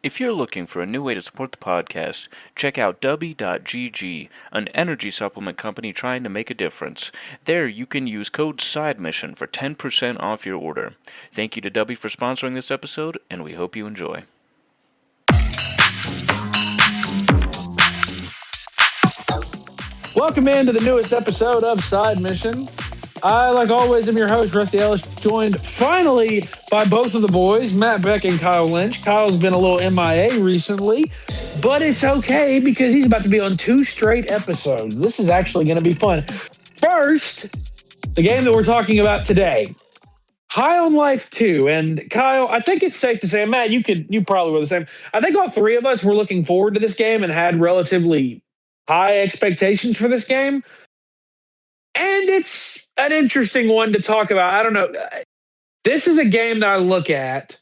If you're looking for a new way to support the podcast, check out Dubby.gg, an energy supplement company trying to make a difference. There you can use code SIDEMISSION for 10% off your order. Thank you to Dubby for sponsoring this episode, and we hope you enjoy. Welcome into the newest episode of Side Mission. I, like always, am your host, Rusty Ellis, joined finally by both of the boys, Matt Beck and Kyle Lynch. Kyle's been a little MIA recently, but it's okay because he's about to be on 2 straight episodes. This is actually going to be fun. First, the game that we're talking about today, High on Life 2. And Kyle, I think it's safe to say, Matt, you probably were the same. I think all three of us were looking forward to this game and had relatively high expectations for this game. And it's an interesting one to talk about. I don't know. This is a game that I look at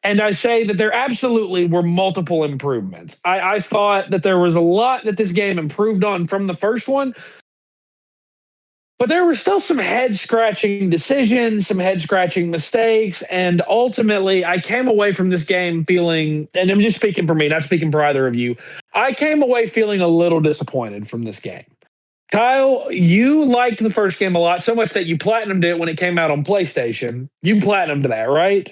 and I say that there absolutely were multiple improvements. I thought that there was a lot that this game improved on from the first one, but there were still some head-scratching decisions, some head-scratching mistakes, and ultimately I came away from this game feeling, and I'm just speaking for me, not speaking for either of you, I came away feeling a little disappointed from this game. Kyle, you liked the first game a lot, so much that you platinumed it when it came out on PlayStation. You platinumed that, right?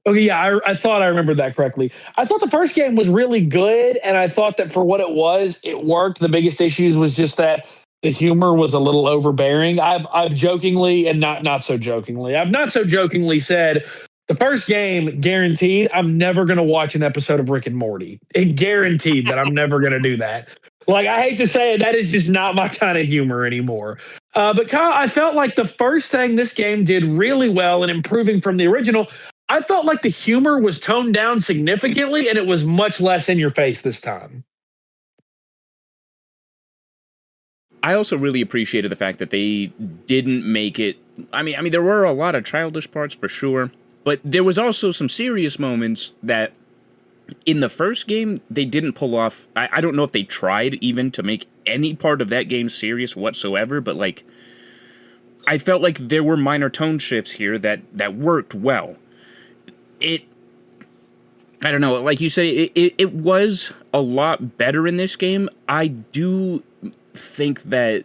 Okay, yeah, I thought I remembered that correctly. I thought the first game was really good, and I thought that for what it was, it worked. The biggest issues was just that the humor was a little overbearing. I've jokingly and not so jokingly, I've not so jokingly said the first game, guaranteed, I'm never going to watch an episode of Rick and Morty. It guaranteed that I'm never going to do that. Like, I hate to say it, that is just not my kind of humor anymore. But Kyle, I felt like the first thing this game did really well in improving from the original, I felt like the humor was toned down significantly and it was much less in your face this time. I also really appreciated the fact that they didn't make it. I mean, there were a lot of childish parts for sure, but there was also some serious moments that in the first game they didn't pull off. I don't know if they tried even to make any part of that game serious whatsoever, but like, I felt like there were minor tone shifts here that worked well. I don't know, like you said, it was a lot better in this game. I do think that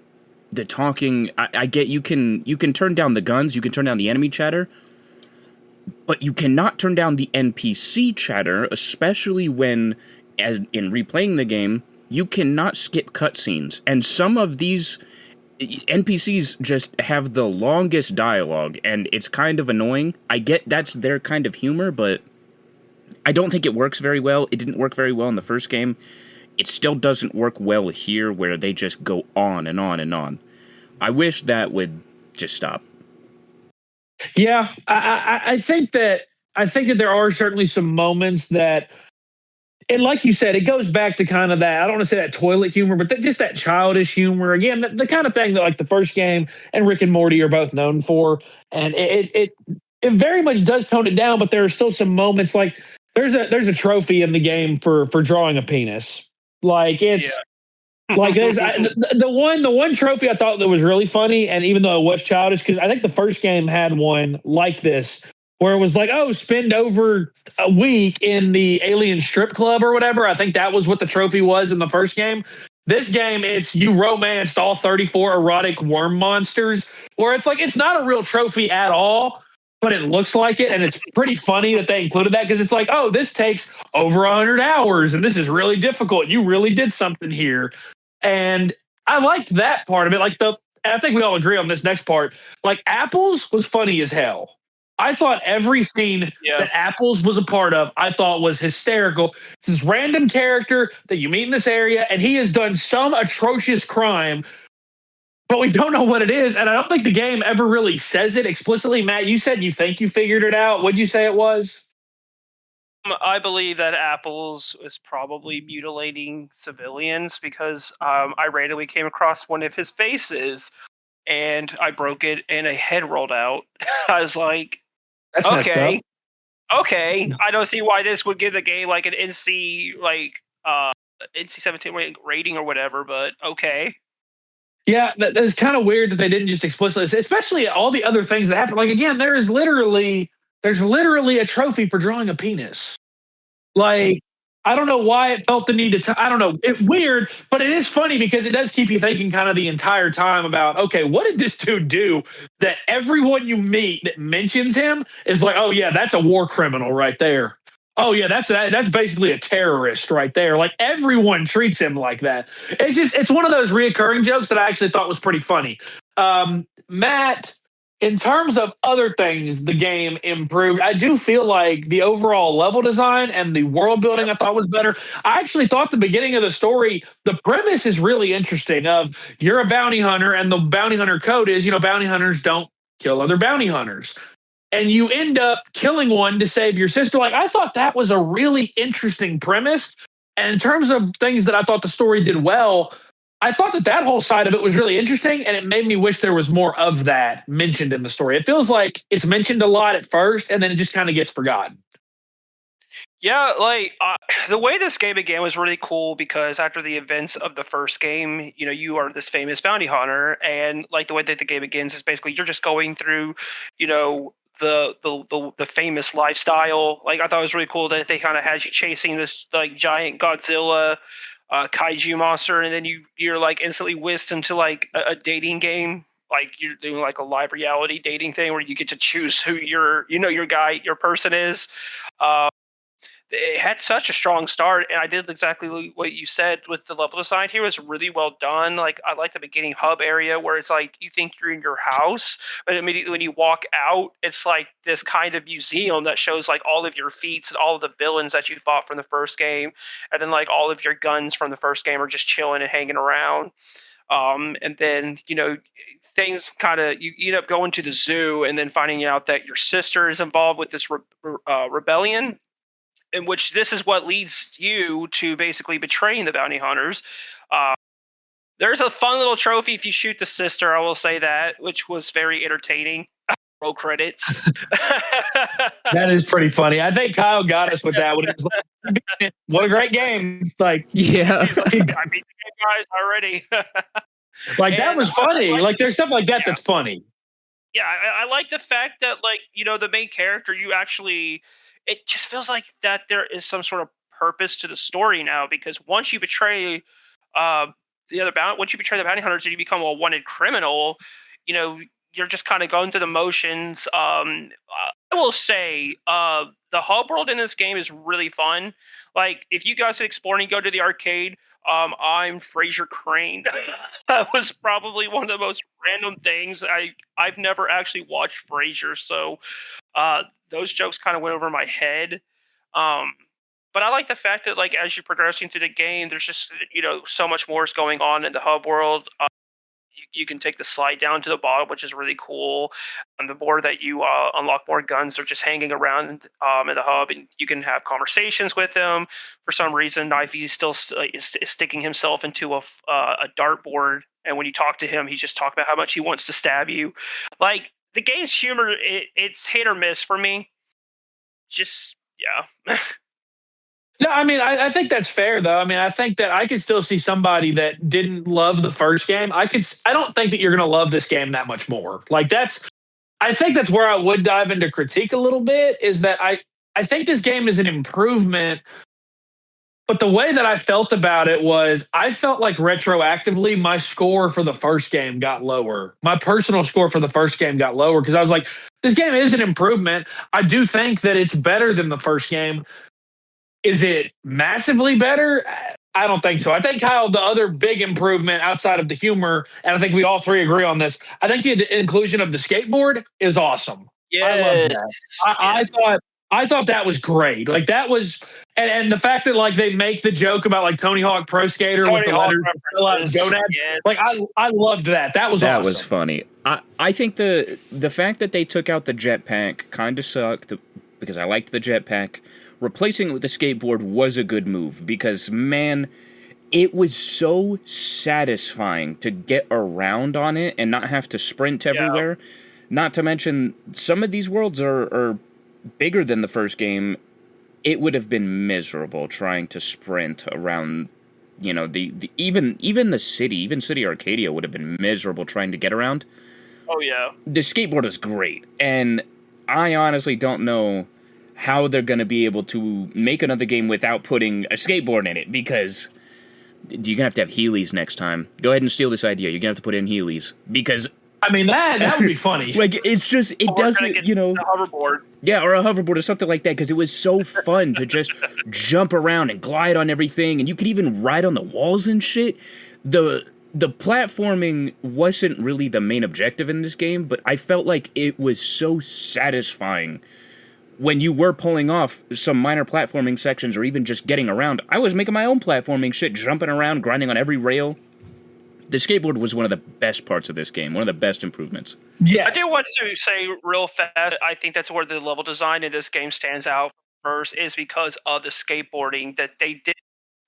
the talking, I get you can turn down the guns, you can turn down the enemy chatter, but you cannot turn down the NPC chatter, especially when, as in replaying the game, you cannot skip cutscenes. And some of these NPCs just have the longest dialogue, and it's kind of annoying. I get that's their kind of humor, but I don't think it works very well. It didn't work very well in the first game. It still doesn't work well here, where they just go on and on and on. I wish that would just stop. Yeah, I think that there are certainly some moments that, and like you said, it goes back to kind of that, I don't want to say that toilet humor, but just that childish humor. Again, the kind of thing that like the first game and Rick and Morty are both known for. And it very much does tone it down, but there are still some moments like there's a trophy in the game for drawing a penis. Like it's like there's the one trophy I thought that was really funny, and even though it was childish, because I think the first game had one like this where it was like, oh, spend over a week in the alien strip club or whatever. I think that was what the trophy was in the first game. This game, it's you romanced all 34 erotic worm monsters, where it's like it's not a real trophy at all, but it looks like it, and it's pretty funny that they included that because it's like, oh, this takes over 100 hours, and this is really difficult. You really did something here. And I liked that part of it. Like and I think we all agree on this next part. Like Apples was funny as hell. I thought every scene that Apples was a part of, I thought was hysterical. It's this random character that you meet in this area, and he has done some atrocious crime, but we don't know what it is. And I don't think the game ever really says it explicitly. Matt, you said you think you figured it out. What'd you say it was? I believe that Apples was probably mutilating civilians because I randomly came across one of his faces and I broke it and a head rolled out. I was like, that's okay. I don't see why this would give the game like an NC-17 rating or whatever, but okay. Yeah, that's kind of weird that they didn't just explicitly say, especially all the other things that happen. Like, again, there's there's literally a trophy for drawing a penis. Like, I don't know why it felt the need to. I don't know. It's weird, but it is funny because it does keep you thinking kind of the entire time about, okay, what did this dude do that everyone you meet that mentions him is like, oh yeah, that's a war criminal right there. Oh yeah, that's basically a terrorist right there. Like everyone treats him like that. It's one of those reoccurring jokes that I actually thought was pretty funny. Matt, in terms of other things, the game improved. I do feel like the overall level design and the world building I thought was better. I actually thought the beginning of the story, the premise is really interesting. Of you're a bounty hunter, and the bounty hunter code is, bounty hunters don't kill other bounty hunters. And you end up killing one to save your sister. Like, I thought that was a really interesting premise. And in terms of things that I thought the story did well, I thought that whole side of it was really interesting, and it made me wish there was more of that mentioned in the story. It feels like it's mentioned a lot at first, and then it just kind of gets forgotten. Yeah, like the way this game began was really cool because after the events of the first game, you are this famous bounty hunter, and like the way that the game begins is basically you're just going through, the famous lifestyle. Like I thought it was really cool that they kind of had you chasing this like giant Godzilla kaiju monster, and then you're like instantly whisked into like a dating game. Like you're doing like a live reality dating thing where you get to choose who your person is. It had such a strong start, and I did exactly what you said with the level design here. Was really well done. Like I like the beginning hub area where it's like you think you're in your house, but immediately when you walk out, it's like this kind of museum that shows like all of your feats and all of the villains that you fought from the first game, and then like all of your guns from the first game are just chilling and hanging around. And then things kind of you end up going to the zoo and then finding out that your sister is involved with this rebellion, in which this is what leads you to basically betraying the bounty hunters. There's a fun little trophy if you shoot the sister, I will say that, which was very entertaining. Roll credits. That is pretty funny. I think Kyle got us with that one. Like, what a great game. Like, yeah. I beat the game, guys, already. Like, that was funny. Like, there's stuff like that that's funny. Yeah, I like the fact that, like, the main character, it just feels like that there is some sort of purpose to the story now, because once you betray once you betray the bounty hunters and you become a wanted criminal, you're just kind of going through the motions. I will say the hub world in this game is really fun. Like if you guys are exploring, go to the arcade. I'm Fraser Crane. That was probably one of the most random things. I've never actually watched Frasier, so those jokes kind of went over my head. But I like the fact that like as you're progressing through the game, there's just so much more is going on in the hub world. You can take the slide down to the bottom, which is really cool. And the more that you unlock more guns, they're just hanging around in the hub, and you can have conversations with them. For some reason, Knifey still is sticking himself into a dartboard, and when you talk to him, he's just talking about how much he wants to stab you. Like the game's humor, it's hit or miss for me. Just yeah. No, I mean, I think that's fair, though. I mean, I think that I could still see somebody that didn't love the first game. I don't think that you're going to love this game that much more. Like, I think that's where I would dive into critique a little bit, is that I think this game is an improvement. But the way that I felt about it was I felt like retroactively my score for the first game got lower. My personal score for the first game got lower because I was like, this game is an improvement. I do think that it's better than the first game. Is it massively better? I don't think so. I think, Kyle, the other big improvement outside of the humor, and I think we all three agree on this, I think the inclusion of the skateboard is awesome. Yes. I love that. I thought that was great. Like that was, and the fact that like they make the joke about like Tony Hawk Pro Skater with the letters Gonad. Yes. Like I loved that. That was awesome. That was funny. I think the fact that they took out the jetpack kind of sucked because I liked the jetpack. Replacing it with the skateboard was a good move because, man, it was so satisfying to get around on it and not have to sprint everywhere. Yeah. Not to mention, some of these worlds are bigger than the first game. It would have been miserable trying to sprint around, even the city, even City Arcadia would have been miserable trying to get around. Oh, yeah. The skateboard is great, and I honestly don't know how they're going to be able to make another game without putting a skateboard in it, because you're going to have Heelys next time. Go ahead and steal this idea. You're going to have to put in Heelys, because I mean, that would be funny. like, it's just, it doesn't, you know. A hoverboard. Yeah, or a hoverboard or something like that, because it was so fun to just jump around and glide on everything, and you could even ride on the walls and shit. The platforming wasn't really the main objective in this game, but I felt like it was so satisfying when you were pulling off some minor platforming sections or even just getting around. I was making my own platforming shit, jumping around, grinding on every rail. The skateboard was one of the best parts of this game, one of the best improvements. Yeah, I do want to say real fast, I think that's where the level design in this game stands out first, is because of the skateboarding, that they did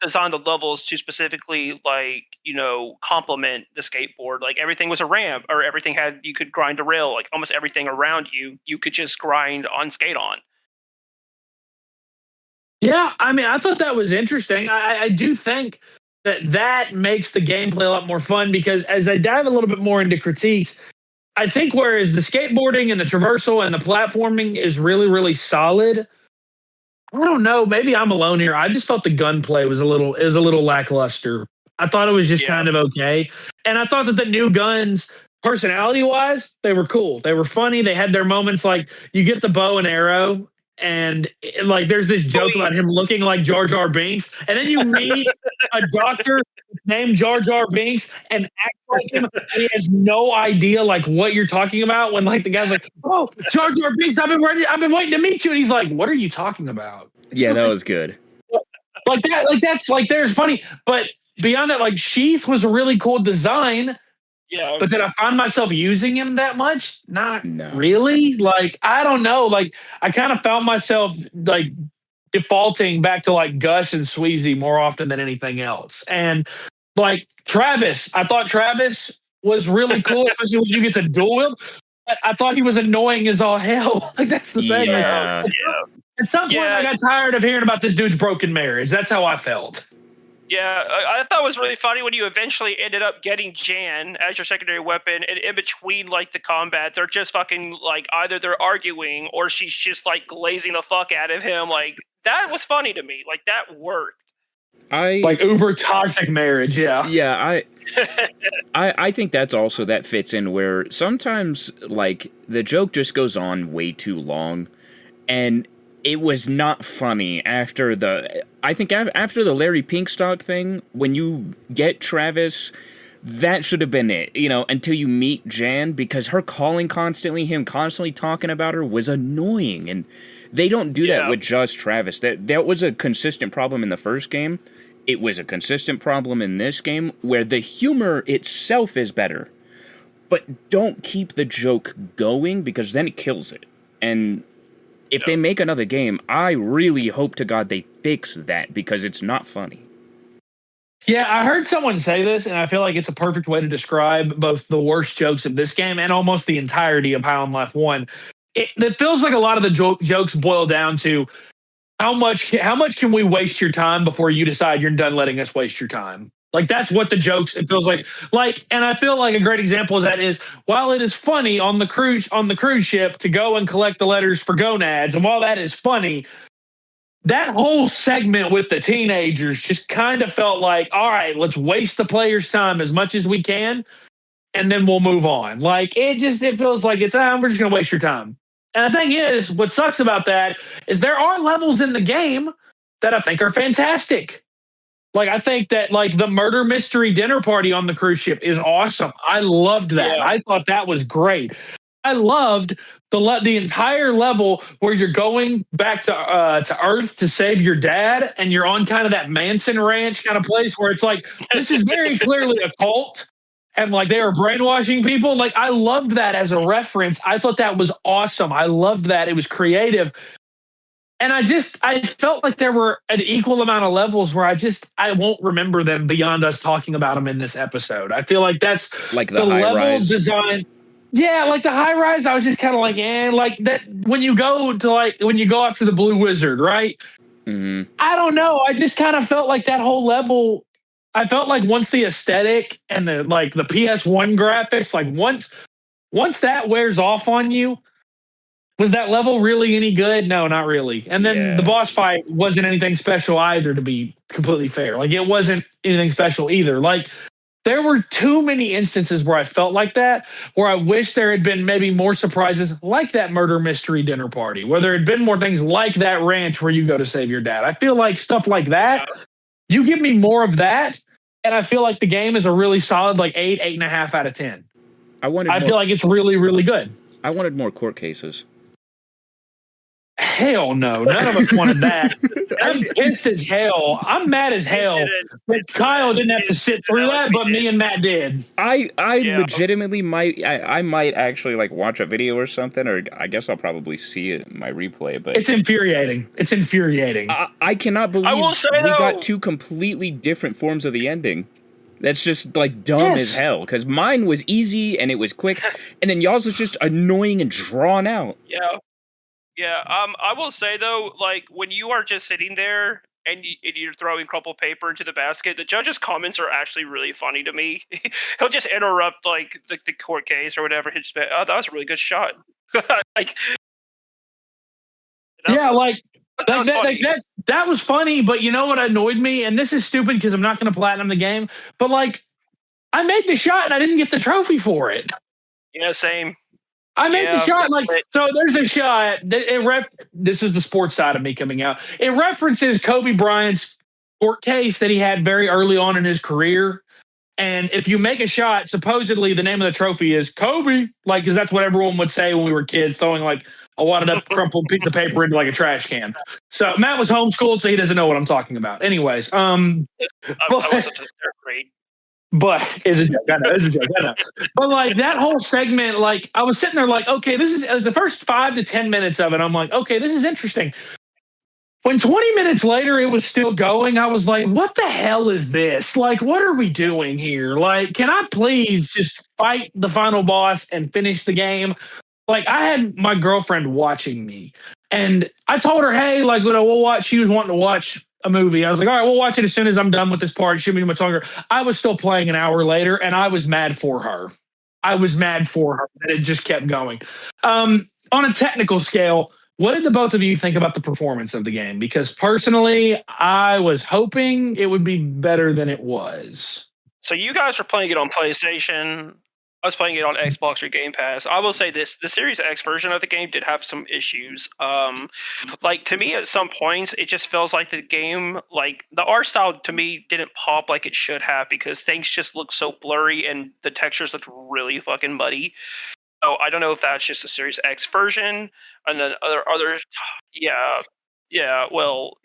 design the levels to specifically, like, you know, complement the skateboard. Like, everything was a ramp, or everything had, you could grind a rail, like almost everything around you could just grind on skate on. Yeah, I mean, I thought that was interesting. I do think that makes the gameplay a lot more fun, because as I dive a little bit more into critiques, I think whereas the skateboarding and the traversal and the platforming is really, really solid, I don't know, maybe I'm alone here. I just thought the gunplay was a little lackluster. I thought it was just kind of okay. And I thought that the new guns, personality-wise, they were cool. They were funny. They had their moments, like you get the bow and arrow, and like there's this joke about him looking like Jar Jar Binks, and then you meet a doctor named Jar Jar Binks and act like him. And he has no idea like what you're talking about, when like the guy's like, "Oh, Jar Jar Binks, I've been waiting to meet you," and he's like, "What are you talking about?" Yeah, that was good. Like that, like that's like there's funny, but beyond that, like Sheath was a really cool design. Yeah, But did I find myself using him that much? Not No. really. Like, I don't know. Like, I kind of found myself like defaulting back to like Gus and Sweezy more often than anything else. And like Travis, I thought Travis was really cool, especially when you get to dual wield. I thought he was annoying as all hell. Like, that's the thing. Yeah. Like, at some point, I got tired of hearing about this dude's broken marriage. That's how I felt. Yeah, I thought it was really funny when you eventually ended up getting Jan as your secondary weapon, and in between like the combat, they're just fucking like either they're arguing or she's just like glazing the fuck out of him. Like, that was funny to me. Like, that worked. Like uber toxic marriage, yeah. Yeah, I think that's also, that fits in where sometimes like the joke just goes on way too long, and it was not funny after the Larry Pinkstock thing. When you get Travis, that should have been it, you know, until you meet Jan, because her calling constantly, him constantly talking about her, was annoying. And they don't do that with just Travis. That was a consistent problem in the first game. It was a consistent problem in this game, where the humor itself is better, but don't keep the joke going, because then it kills it. And if they make another game, I really hope to God they fix that, because it's not funny. Yeah, I heard someone say this, and I feel like it's a perfect way to describe both the worst jokes of this game and almost the entirety of High on Life 1. It feels like a lot of the jokes boil down to how much can we waste your time before you decide you're done letting us waste your time? Like, that's what the jokes, it feels like. Like, and I feel like a great example of that is, while it is funny on the cruise ship to go and collect the letters for gonads, and while that is funny, that whole segment with the teenagers just kind of felt like, all right, let's waste the player's time as much as we can, and then we'll move on. Like, it feels like it's, we're just going to waste your time. And the thing is, what sucks about that is there are levels in the game that I think are fantastic. Like, I think that, like, the murder mystery dinner party on the cruise ship is awesome. I loved that. Yeah. I thought that was great. I loved the entire level where you're going back to Earth to save your dad, and you're on kind of that Manson Ranch kind of place where it's like, this is very clearly a cult, and like they were brainwashing people. Like, I loved that as a reference. I thought that was awesome. I loved that. It was creative. And I felt like there were an equal amount of levels where I won't remember them beyond us talking about them in this episode. I feel like that's like the level design. Yeah, like the high rise, I was just kind of like, like that when you go after the Blue Wizard, right? Mm-hmm. I don't know. I just kind of felt like that whole level. I felt like once the aesthetic and the PS1 graphics, like once that wears off on you, Was that level really any good? No, not really. And then the boss fight wasn't anything special either, to be completely fair. Like, it wasn't anything special either. Like, there were too many instances where I felt like that, where I wish there had been maybe more surprises like that murder mystery dinner party, where there had been more things like that ranch where you go to save your dad. I feel like stuff like that, you give me more of that, and I feel like the game is a really solid, like 8.5 out of 10. I feel like it's really, really good. I wanted more court cases. Hell no. None of us wanted that. I'm pissed as hell. I'm mad as hell that Kyle didn't have to sit through that, but me and Matt did. I legitimately might actually like watch a video or something, or I guess I'll probably see it in my replay. But it's infuriating. It's infuriating. I cannot believe we got two completely different forms of the ending. That's just like dumb as hell. Because mine was easy and it was quick, and then y'all's was just annoying and drawn out. Yeah. Yeah, I will say though, like when you are just sitting there and you're throwing crumpled paper into the basket, the judge's comments are actually really funny to me. He'll just interrupt like the court case or whatever. He'll just be, "Oh, that was a really good shot." Like, you know? Yeah, like that was funny. But you know what annoyed me, and this is stupid because I'm not going to platinum the game. But like, I made the shot and I didn't get the trophy for it. Yeah, same. I made the shot, like, so there's a shot. This is the sports side of me coming out. It references Kobe Bryant's court case that he had very early on in his career. And if you make a shot, supposedly the name of the trophy is Kobe, like, because that's what everyone would say when we were kids, throwing like a wadded up crumpled piece of paper into like a trash can. So Matt was homeschooled, so he doesn't know what I'm talking about. Anyways, I wasn't to third grade. But it's a joke. I know. But like that whole segment, like I was sitting there like, okay, this is the first 5 to 10 minutes of it. I'm like, okay, this is interesting. When 20 minutes later it was still going, I was like, what the hell is this? Like, what are we doing here? Like, can I please just fight the final boss and finish the game? Like, I had my girlfriend watching me, and I told her, hey, like, we'll watch. She was wanting to watch a movie. I was like, all right, we'll watch it as soon as I'm done with this part. Shouldn't be much longer. I was still playing an hour later, and I was mad for her. That it just kept going. On a technical scale, what did the both of you think about the performance of the game? Because personally, I was hoping it would be better than it was. So you guys were playing it on PlayStation. I was playing it on Xbox or Game Pass. I will say this: the Series X version of the game did have some issues. Like to me, at some points, it just feels like the game, like the art style, to me, didn't pop like it should have because things just look so blurry and the textures looked really fucking muddy. So I don't know if that's just the Series X version, and then others, yeah. Well,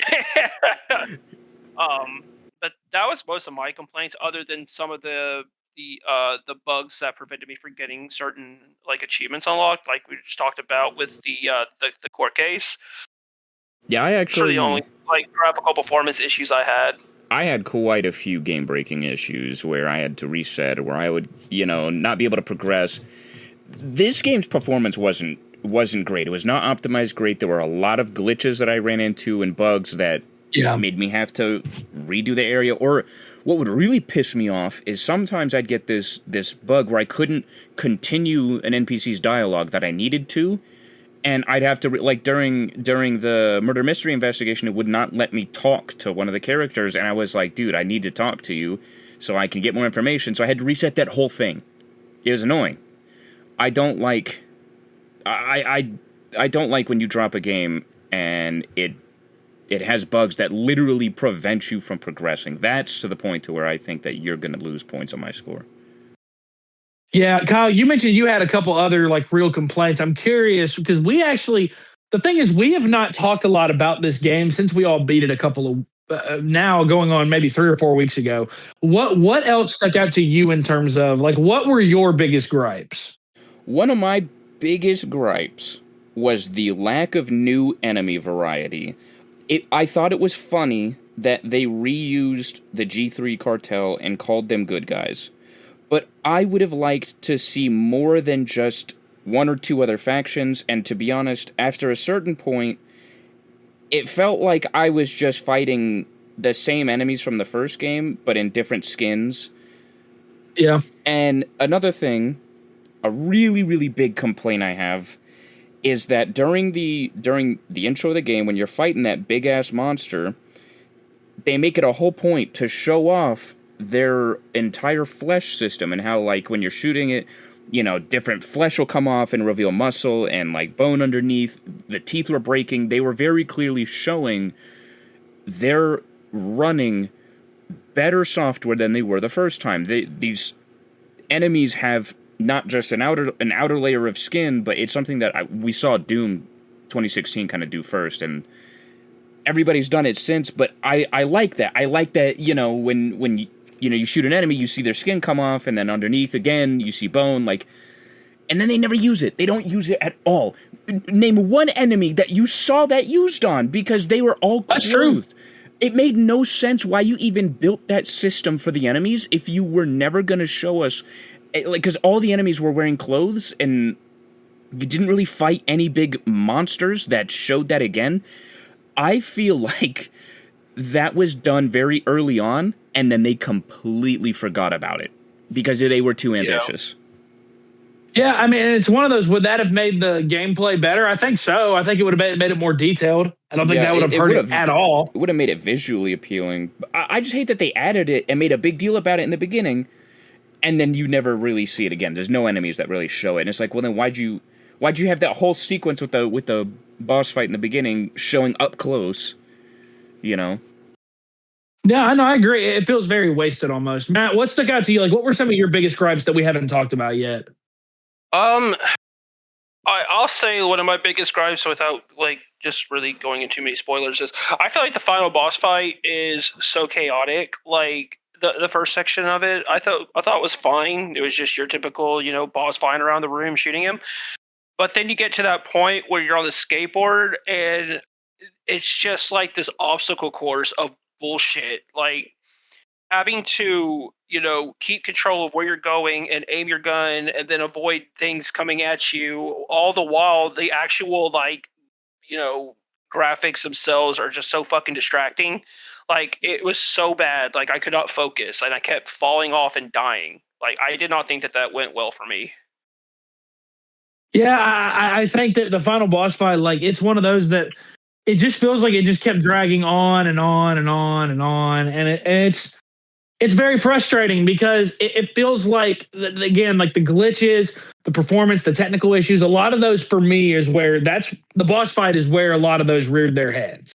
but that was most of my complaints, other than some of the bugs that prevented me from getting certain like achievements unlocked, like we just talked about with the court case. Yeah, I actually the only like graphical performance issues I had. I had quite a few game breaking issues where I had to reset, or where I would, not be able to progress. This game's performance wasn't great. It was not optimized great. There were a lot of glitches that I ran into and bugs that made me have to redo the area. Or what would really piss me off is sometimes I'd get this bug where I couldn't continue an NPC's dialogue that I needed to, and I'd have to during the murder mystery investigation, it would not let me talk to one of the characters, and I was like, dude, I need to talk to you so I can get more information. So I had to reset that whole thing. It was annoying. I don't like when you drop a game and it has bugs that literally prevent you from progressing. That's to the point to where I think that you're going to lose points on my score. Yeah, Kyle, you mentioned you had a couple other like real complaints. I'm curious because the thing is, we have not talked a lot about this game since we all beat it a couple of now going on maybe 3 or 4 weeks ago. What else stuck out to you in terms of like what were your biggest gripes? One of my biggest gripes was the lack of new enemy variety. I thought it was funny that they reused the G3 cartel and called them good guys. But I would have liked to see more than just 1 or 2 other factions, and to be honest, after a certain point, it felt like I was just fighting the same enemies from the first game, but in different skins. Yeah. And another thing, a really, really big complaint I have, is that during the intro of the game, when you're fighting that big ass monster, they make it a whole point to show off their entire flesh system and how, like, when you're shooting it, you know, different flesh will come off and reveal muscle and, like, bone underneath. The teeth were breaking. They were very clearly showing they're running better software than they were the first time. These enemies have not just an outer layer of skin, but it's something that we saw Doom 2016 kind of do first, and everybody's done it since. But I like that. I like that, you know, when you shoot an enemy, you see their skin come off, and then underneath again you see bone, like, and then they never use it. They don't use it at all. Name one enemy that you saw that used on, because they were all clothed. That's true. It made no sense why you even built that system for the enemies if you were never going to show us, like, because all the enemies were wearing clothes and you didn't really fight any big monsters that showed that again. I feel like that was done very early on, and then they completely forgot about it because they were too ambitious. Yeah, I mean, it's one of those, would that have made the gameplay better? I think so. I think it would have made it more detailed. I don't think that would have hurt it at all. It would have made it visually appealing. I just hate that they added it and made a big deal about it in the beginning, and then you never really see it again. There's no enemies that really show it. And it's like, well, then why'd you have that whole sequence with the boss fight in the beginning showing up close, you know? Yeah, I know, I agree. It feels very wasted almost. Matt, what stuck out to you? Like, what were some of your biggest gripes that we haven't talked about yet? I'll say one of my biggest gripes, without like just really going into too many spoilers, is I feel like the final boss fight is so chaotic. Like the first section of it, I thought was fine. It was just your typical, boss flying around the room shooting him. But then you get to that point where you're on the skateboard and it's just like this obstacle course of bullshit. Like having to, keep control of where you're going and aim your gun and then avoid things coming at you, all the while the actual, graphics themselves are just so fucking distracting. Like, it was so bad. Like, I could not focus and I kept falling off and dying. Like, I did not think that went well for me. Yeah, I think that the final boss fight, like, it's one of those that it just feels like it just kept dragging on and on and on and on. And it's very frustrating because it feels like, again, like the glitches, the performance, the technical issues, a lot of those for me is where the boss fight is where a lot of those reared their heads,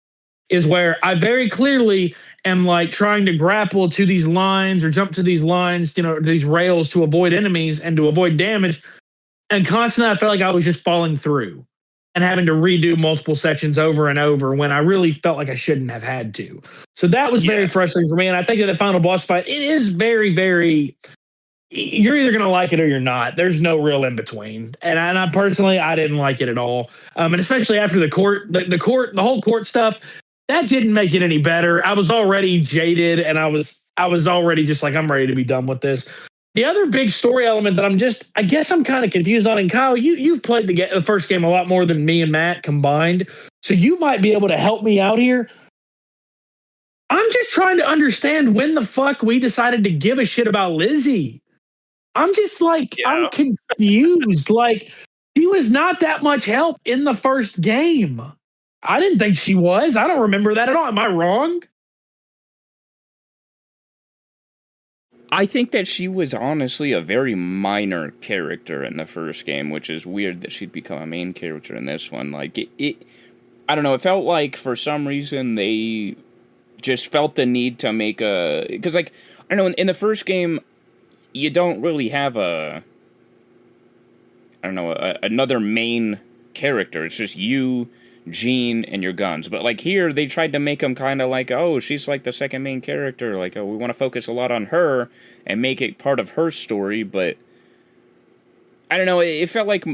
is where I very clearly am like trying to grapple to these lines or jump to these lines, these rails to avoid enemies and to avoid damage. And constantly I felt like I was just falling through and having to redo multiple sections over and over when I really felt like I shouldn't have had to. So that was very frustrating for me. And I think that the final boss fight, it is very, very, you're either going to like it or you're not. There's no real in between. And I personally, I didn't like it at all. And especially after the whole court stuff, that didn't make it any better. I was already jaded and I was already just like, I'm ready to be done with this. The other big story element that I guess I'm kind of confused on, and Kyle, you've played the first game a lot more than me and Matt combined, so you might be able to help me out here. I'm just trying to understand when the fuck we decided to give a shit about Lizzie. I'm just like, I'm confused. Like, she was not that much help in the first game. I didn't think she was. I don't remember that at all. Am I wrong? I think that she was honestly a very minor character in the first game, which is weird that she'd become a main character in this one. Like, I don't know, it felt like for some reason they just felt the need to make because, like, I don't know, in the first game, you don't really have another main character. It's just you, Jean, and your guns. But like here, they tried to make them kind of like, oh, she's like the second main character. Like, oh, we want to focus a lot on her and make it part of her story. But I don't know. It felt like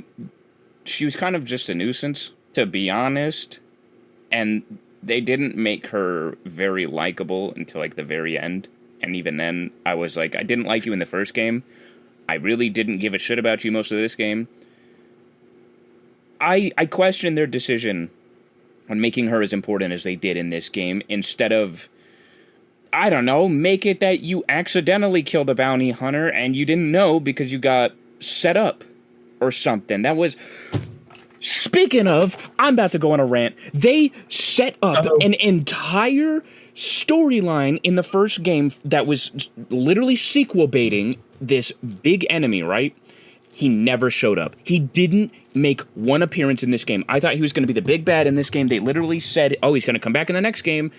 she was kind of just a nuisance, to be honest. And they didn't make her very likable until like the very end. And even then, I was like, I didn't like you in the first game. I really didn't give a shit about you most of this game. I question their decision on making her as important as they did in this game, instead of, I don't know, make it that you accidentally killed a bounty hunter and you didn't know because you got set up or something. That was, Speaking of, I'm about to go on a rant. They set up an entire storyline in the first game that was literally sequel baiting this big enemy, right? He never showed up. He didn't make one appearance in this game. I thought he was going to be the big bad in this game. They literally said, oh, he's going to come back in the next game.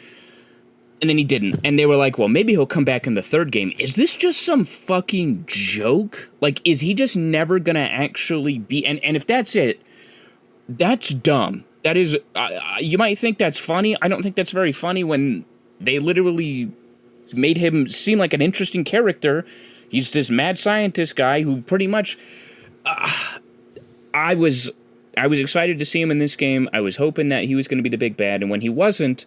And then he didn't. And they were like, well, maybe he'll come back in the third game. Is this just some fucking joke? Like, is he just never going to actually be... And if that's it, that's dumb. That is... you might think that's funny. I don't think that's very funny when they literally made him seem like an interesting character. He's this mad scientist guy who pretty much... I was excited to see him in this game. I was hoping that he was going to be the big bad. And when he wasn't...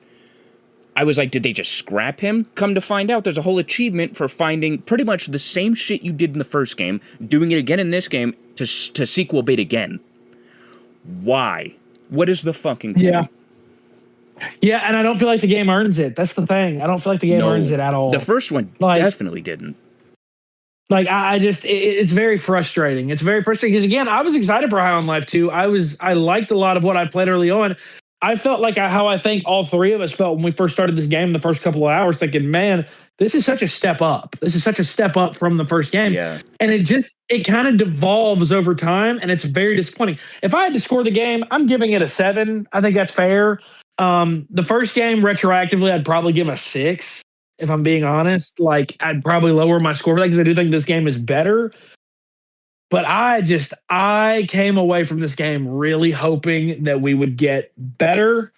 I was like, did they just scrap him? Come to find out, there's a whole achievement for finding pretty much the same shit you did in the first game, doing it again in this game to sequel bait again. Why? What is the fucking point? Yeah, and I don't feel like the game earns it. That's the thing. I don't feel like the game earns it at all. The first one definitely didn't. Like, I just, it's very frustrating. It's very frustrating because, again, I was excited for High on Life 2. I liked a lot of what I played early on. I felt like how I think all three of us felt when we first started this game the first couple of hours, thinking, man, this is such a step up. This is such a step up from the first game. Yeah. And it kind of devolves over time, and it's very disappointing. If I had to score the game, I'm giving it a 7. I think that's fair. The first game, retroactively, I'd probably give a 6, if I'm being honest. Like, I'd probably lower my score for that because I do think this game is better. But I came away from this game really hoping that we would get better.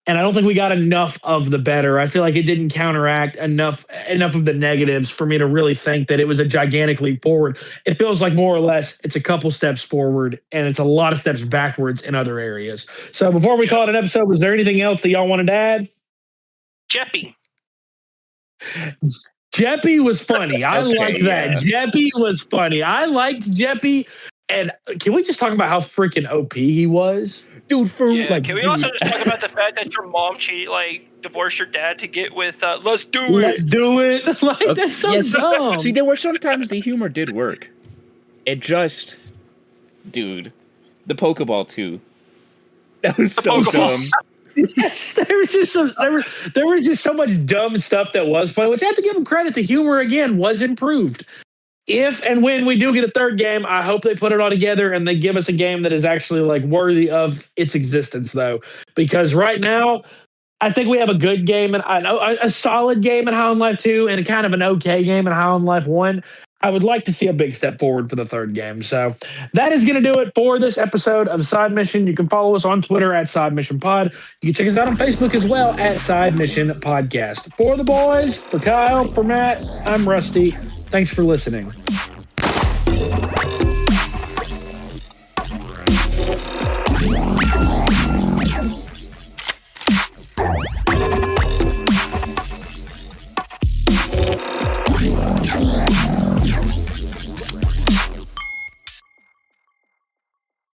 And I don't think we got enough of the better. I feel like it didn't counteract enough of the negatives for me to really think that it was a gigantic leap forward. It feels like more or less it's a couple steps forward and it's a lot of steps backwards in other areas. So before we call it an episode, was there anything else that y'all wanted to add? Jeppy. Jeppy was funny. I liked that. Jeppy was funny. I liked Jeppy. And can we just talk about how freaking OP he was? Dude, can we also just talk about the fact that your mom divorced your dad to get with let's do it. Let's do it. Like, that's so dumb. See, there were sometimes the humor did work. It just, dude, the Pokeball 2. That was so dumb. Yes, there was just so much dumb stuff that was funny, which I have to give him credit. The humor, again, was improved. If and when we do get a third game, I hope they put it all together and they give us a game that is actually like worthy of its existence, though. Because right now, I think we have a good game and a solid game in High on Life 2 and a kind of an okay game in High on Life 1. I would like to see a big step forward for the third game. So that is going to do it for this episode of Side Mission. You can follow us on Twitter at Side Mission Pod. You can check us out on Facebook as well at Side Mission Podcast. For the boys, for Kyle, for Matt, I'm Rusty. Thanks for listening.